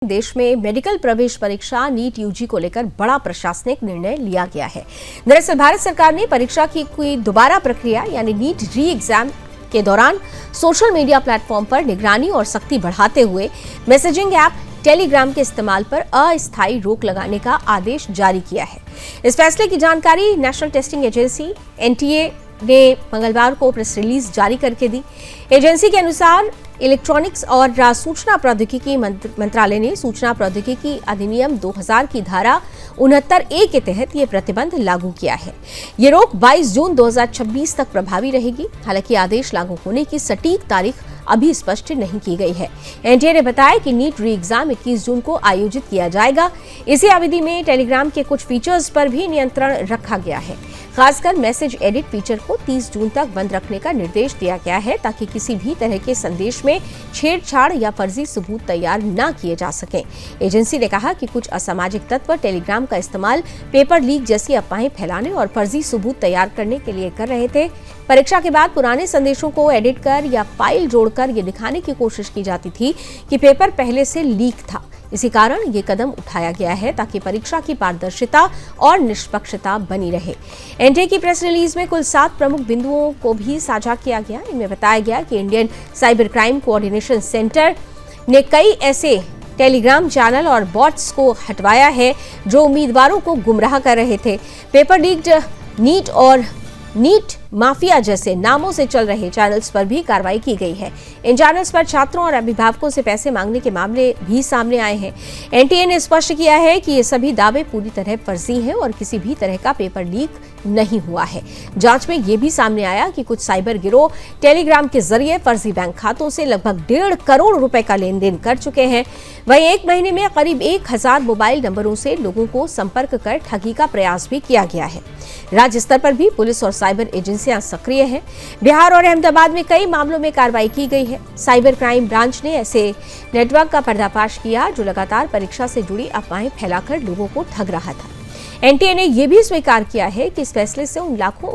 देश में मेडिकल प्रवेश परीक्षा नीट यूजी को लेकर बड़ा प्रशासनिक निर्णय लिया गया है। दरअसल भारत सरकार ने परीक्षा की कोई दोबारा प्रक्रिया यानी नीट री एग्जाम के दौरान सोशल मीडिया प्लेटफॉर्म पर निगरानी और सख्ती बढ़ाते हुए मैसेजिंग ऐप टेलीग्राम के इस्तेमाल पर अस्थायी रोक लगाने का आदेश जारी किया है। इस फैसले की जानकारी नेशनल टेस्टिंग एजेंसी एनटीए ने मंगलवार को प्रेस रिलीज जारी करके दी। एजेंसी के अनुसार इलेक्ट्रॉनिक्स और सूचना प्रौद्योगिकी मंत्रालय ने सूचना प्रौद्योगिकी अधिनियम 2000 की धारा 69A के तहत ये प्रतिबंध लागू किया है। ये रोक 22 जून 2026 तक प्रभावी रहेगी। हालांकि आदेश लागू होने की सटीक तारीख अभी स्पष्ट नहीं की गई है। एनटीए ने बताया कि नीट री एग्जाम 21 जून को आयोजित किया जाएगा। इसी अवधि में टेलीग्राम के कुछ फीचर्स पर भी नियंत्रण रखा गया है। खासकर मैसेज एडिट फीचर को 30 जून तक बंद रखने का निर्देश दिया गया है ताकि किसी भी तरह के संदेश में छेड़छाड़ या फर्जी सबूत तैयार न किए जा सकें। एजेंसी ने कहा कि कुछ असामाजिक तत्व टेलीग्राम का इस्तेमाल पेपर लीक जैसी अफवाहें फैलाने और फर्जी सबूत तैयार करने के लिए कर रहे थे। परीक्षा के बाद पुराने संदेशों को एडिट कर या फाइल जोड़कर ये दिखाने की कोशिश की जाती थी कि पेपर पहले से लीक था। इसी कारण ये कदम उठाया गया है ताकि परीक्षा की पारदर्शिता और निष्पक्षता बनी रहे। एनटीए की प्रेस रिलीज में कुल 7 प्रमुख बिंदुओं को भी साझा किया गया। इनमें बताया गया कि Indian cyber crime coordination centre ने कई ऐसे टेलीग्राम चैनल और बॉट्स को हटवाया है जो उम्मीदवारों को गुमराह कर रहे थे। पेपर लीक्ड नीट और नीट माफिया जैसे नामों से चल रहे चैनल्स पर भी कार्रवाई की गई है। इन चैनल्स पर छात्रों और अभिभावकों से पैसे मांगने के मामले भी सामने आए हैं। एनटीए ने स्पष्ट किया है कि ये सभी दावे पूरी तरह फर्जी हैं और किसी भी तरह का पेपर लीक नहीं हुआ है। जांच में ये भी सामने आया कि कुछ साइबर गिरोह टेलीग्राम के जरिए फर्जी बैंक खातों से लगभग 1.5 करोड़ रुपए का लेन देन कर चुके हैं। वहीं एक महीने में करीब 1000 मोबाइल नंबरों से लोगों को संपर्क कर ठगी का प्रयास भी किया गया है। राज्य स्तर पर भी पुलिस और साइबर एजेंसियां सक्रिय हैं। बिहार और अहमदाबाद में कई मामलों में कार्रवाई की गई है। साइबर क्राइम ब्रांच ने ऐसे नेटवर्क का पर्दाफाश किया जो लगातार परीक्षा से जुड़ी अफवाहें फैलाकर लोगों को ठग रहा था। एनटीए ने यह भी स्वीकार किया है कि इस फैसले से उन लाखों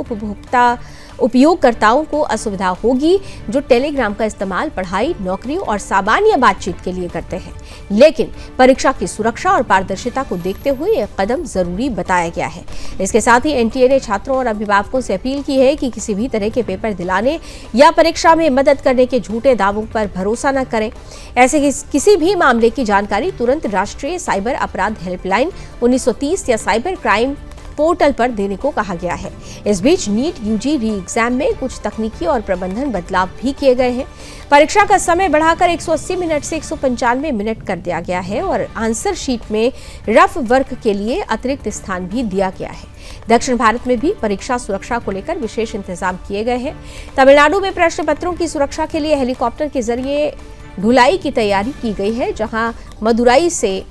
उपयोगकर्ताओं को असुविधा होगी जो टेलीग्राम का इस्तेमाल पढ़ाई, नौकरी और सामान्य बातचीत के लिए करते हैं। लेकिन परीक्षा की सुरक्षा और पारदर्शिता को देखते हुए यह कदम जरूरी बताया गया है। इसके साथ ही एनटीए ने छात्रों और अभिभावकों से अपील की है कि किसी भी तरह के पेपर दिलाने या परीक्षा में मदद करने के झूठे दावों पर भरोसा न करें। ऐसे किसी भी मामले की जानकारी तुरंत राष्ट्रीय साइबर अपराध हेल्पलाइन 1930 या साइबर क्राइम पोर्टल पर देने को कहा गया है। इस बीच नीट यूजी री एग्जाम में कुछ तकनीकी और प्रबंधन बदलाव भी किए गए हैं। परीक्षा का समय बढ़ाकर 180 मिनट से 195 मिनट कर दिया गया है और आंसर शीट में रफ वर्क के लिए अतिरिक्त स्थान भी दिया गया है। दक्षिण भारत में भी परीक्षा सुरक्षा को लेकर विशेष इंतजाम किए गए हैं। तमिलनाडु में प्रश्न पत्रों की सुरक्षा के लिए हेलीकॉप्टर के जरिए ढुलाई की तैयारी की गई है, जहां मदुराई से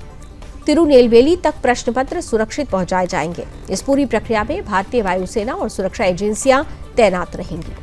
तिरुनेलवेली तक प्रश्न पत्र सुरक्षित पहुंचाए जाएंगे। इस पूरी प्रक्रिया में भारतीय वायुसेना और सुरक्षा एजेंसियां तैनात रहेंगी।